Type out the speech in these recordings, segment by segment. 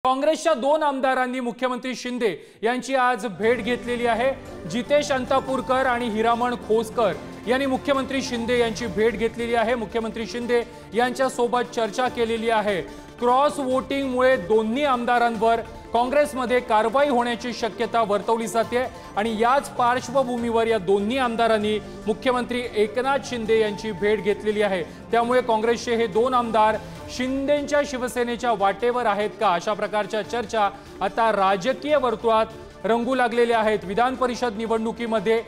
काँग्रेसच्या दोन आमदारांनी मुख्यमंत्री शिंदे यांची आज भेट घेतलेली आहे। जितेश अंतापूरकर आणि हिरामण खोसकर यांनी मुख्यमंत्री शिंदे यांची भेट घेतलेली आहे। मुख्यमंत्री शिंदे यांच्या सोबत चर्चा केलेली आहे। क्रॉस वोटिंगमुळे दोन्ही आमदारांवर काँग्रेसमध्ये कारवाई होण्याची शक्यता वर्तवली जाते आणि याच पार्श्वभूमीवर या दोन्ही आमदारांनी मुख्यमंत्री एकनाथ शिंदे यांची भेट घेतलेली आहे। त्यामुळे काँग्रेसचे हे दोन आमदार शिंदेंच्या शिवसेनेच्या वाटेवर आहेत का, अशा प्रकारच्या चर्चा आता राजकीय वर्तुळात रंगू लागलेल्या आहेत। विधान परिषद निवडणुकीमध्ये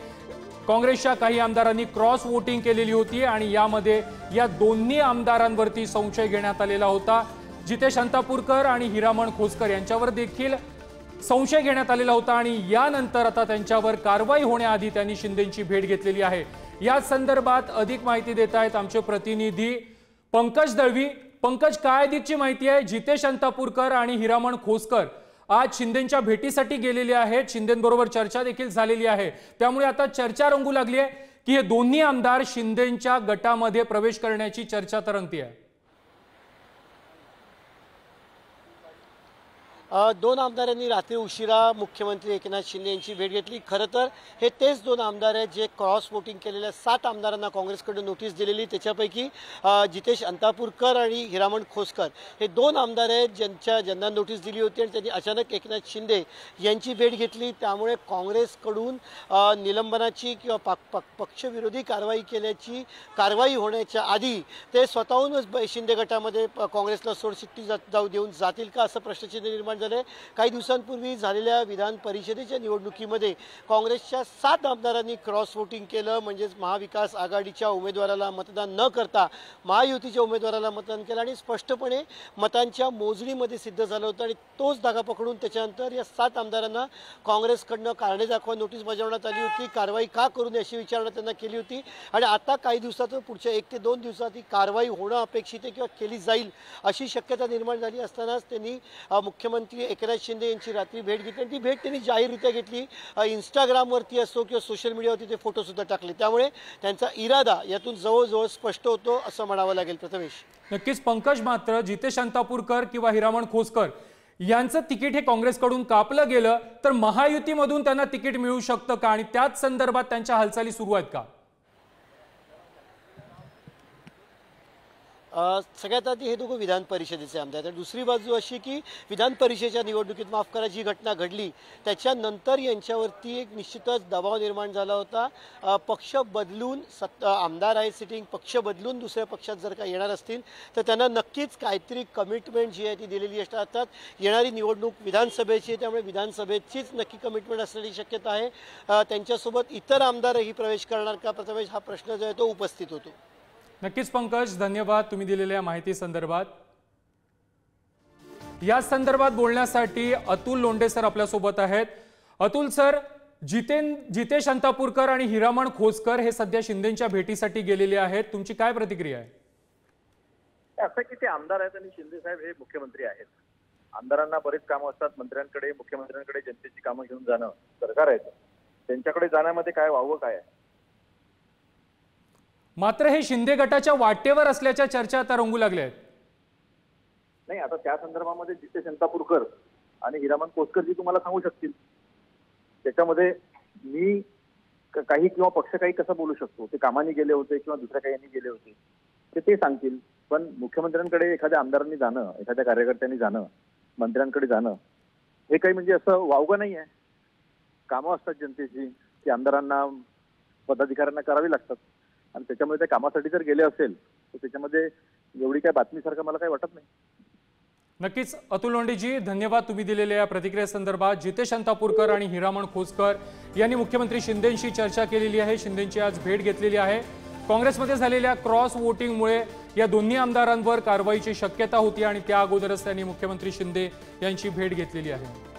काँग्रेसच्या काही आमदारांनी क्रॉस वोटिंग केलेली होती आणि यामध्ये या दोन्ही आमदारांवरती संशय घेण्यात आलेला होता। जितेश अंतापूरकर आणि हिरामण खोसकर यांच्यावर देखील संशय घेण्यात आलेला होता आणि यानंतर आता त्यांच्यावर कारवाई होण्याआधी त्यांनी शिंदेंची भेट घेतलेली आहे। या संदर्भात अधिक माहिती देत आहेत आमचे प्रतिनिधी पंकज दळवी। पंकज, काय अधिकची माहिती आहे? जितेश अंतापूरकर आणि हिरामण खोसकर आज शिंदेंच्या भेटीसाठी गेलेले आहेत, शिंदेंबरोबर चर्चा देखील झालेली आहे। त्यामुळे आता चर्चा रंगू लागली आहे की हे दोन्ही आमदार शिंदेंच्या गटामध्ये प्रवेश करण्याची चर्चा तरंगती आहे। दोन आमदारांनी रात्री उशिरा मुख्यमंत्री एकनाथ शिंदे यांची भेट घेतली। खरं तर हे तेच दोन आमदार आहेत जे क्रॉस वोटिंग केलेल्या 7 आमदारांना काँग्रेसकडून नोटीस दिलेली। त्याच्यापैकी जितेश अंतापूरकर आणि हिरामण खोसकर हे दोन आमदार आहेत ज्यांना नोटीस दिली होती आणि त्यांनी अचानक एकनाथ शिंदे यांची भेट घेतली। त्यामुळे काँग्रेसकडून निलंबनाची किंवा पक्षविरोधी कारवाई होण्याच्या आधी ते स्वतःहूनच शिंदे गटामध्ये काँग्रेसला सोडचिठ्ठी देऊन जातील का, असं प्रश्नचिन्ह निर्माण झाले। काही दिवसांपूर्वी झालेल्या विधान परिषदेच्या निवडणुकीमध्ये काँग्रेसच्या 7 आमदारांनी क्रॉस वोटिंग केलं, म्हणजे महाविकास आघाडीच्या उमेदवाराला मतदान न करता महायुतीच्या उमेदवाराला मतदान केलं आणि स्पष्टपणे मतांच्या मोजणीमध्ये सिद्ध झालं होतं। आणि तोच धागा पकडून त्याच्यानंतर या 7 आमदारांना काँग्रेसकडनं कारणे दाखवा नोटीस बजावण्यात आली होती। कारवाई का करू नये अशी विचारणा त्यांना केली होती आणि आता काही दिवसात, पुढच्या 1 ते 2 दिवसात ही कारवाई होणं अपेक्षित आहे किंवा केली जाईल अशी शक्यता निर्माण झाली असतानाच त्यांनी मुख्यमंत्री एकनाथ शिंदे यांची रात्री भेट घेतली। ती भेट त्यांनी जाहीररित्या घेतली। इंस्टाग्रामवरती असो किंवा सोशल मीडियावरती ते फोटो सुद्धा टाकले। त्यामुळे त्यांचा इरादा यातून जवळजवळ स्पष्ट होतो असं म्हणावं लागेल। प्रथमेश, नक्कीच पंकज, मात्र जितेश अंतापूरकर किंवा हिरामण खोसकर यांचं तिकीट हे काँग्रेसकडून कापलं गेलं तर महायुतीमधून त्यांना तिकीट मिळू शकतं का आणि त्याच संदर्भात त्यांच्या हालचाली सुरू आहेत का? सगळ्यात आधी हे दोघं विधान परिषदेचे आमदार आहेत। दुसरी बाजू अशी की विधान परिषदेच्या निवडणुकीत माफ करा जी घटना घडली त्याच्यानंतर यांच्यावरती एक निश्चितच दबाव निर्माण झाला होता। पक्ष बदलून आमदार आहे सिटिंग, पक्ष बदलून दुसऱ्या पक्षात जर का येणार असतील तर त्यांना नक्कीच काहीतरी कमिटमेंट जी आहे ती दिलेली असतात। येणारी निवडणूक विधानसभेची, त्यामुळे विधानसभेचीच नक्की कमिटमेंट असण्याची शक्यता आहे। त्यांच्यासोबत इतर आमदारही प्रवेश करणार का प्रथमेश, हा प्रश्न जो आहे तो उपस्थित होतो। नक्कीच पंकज, धन्यवाद तुम्ही दिलेल्या माहिती संदर्भात। या संदर्भात बोलण्यासाठी अतुल लोंढे सर आपल्या सोबत आहेत। अतुल सर, जितेश अंतापूरकर आणि हिरामण खोसकर हे सध्या शिंदेंच्या भेटीसाठी गेलेले आहेत, तुमची काय प्रतिक्रिया आहे? असं की ते आमदार आहेत आणि शिंदे साहेब हे मुख्यमंत्री आहेत। आमदारांना बरेच कामं असतात, मंत्र्यांकडे मुख्यमंत्र्यांकडे जनतेची कामं घेऊन जाणं सरकार आहे, त्यांच्याकडे जाण्यामध्ये काय वावं काय आहे? मात्र हे शिंदे गटाच्या वाटेवर असल्याच्या चर्चा आता रंगू लागल्या आहेत। नाही, आता त्या संदर्भामध्ये जितेश अंतापूरकर आणि हिरामण खोसकर जी तुम्हाला सांगू शकतील, त्याच्यामध्ये मी काही किंवा पक्ष काही कसं बोलू शकतो, ते कामाने गेले होते किंवा दुसऱ्या काही गेले होते ते सांगतील। पण मुख्यमंत्र्यांकडे एखाद्या आमदारांनी जाणं, एखाद्या कार्यकर्त्यांनी जाणं, मंत्र्यांकडे जाणं हे काही म्हणजे असं वावगं नाही आहे। कामं असतात जनतेची, ती आमदारांना पदाधिकाऱ्यांना करावी लागतात आणि त्याच्यामुळे त्या कामासाठी जर गेले असेल तर त्याच्यामध्ये एवढी काय बातमीसारखं मला काही वाटत नाही। नक्कीच अतुल लोंढेजी, धन्यवाद तुम्ही दिलेल्या या प्रतिक्रियेसंदर्भात। जितेश अंतापूरकर आणि हिरामण खोसकर यांनी मुख्यमंत्री शिंदेंशी चर्चा केलेली आहे, शिंदेंची आज भेट घेतलेली आहे। काँग्रेसमध्ये झालेल्या क्रॉस वोटिंगमुळे या दोन्ही आमदारांवर कारवाईची शक्यता होती आणि त्या अगोदरच त्यांनी मुख्यमंत्री शिंदे यांची भेट घेतलेली आहे।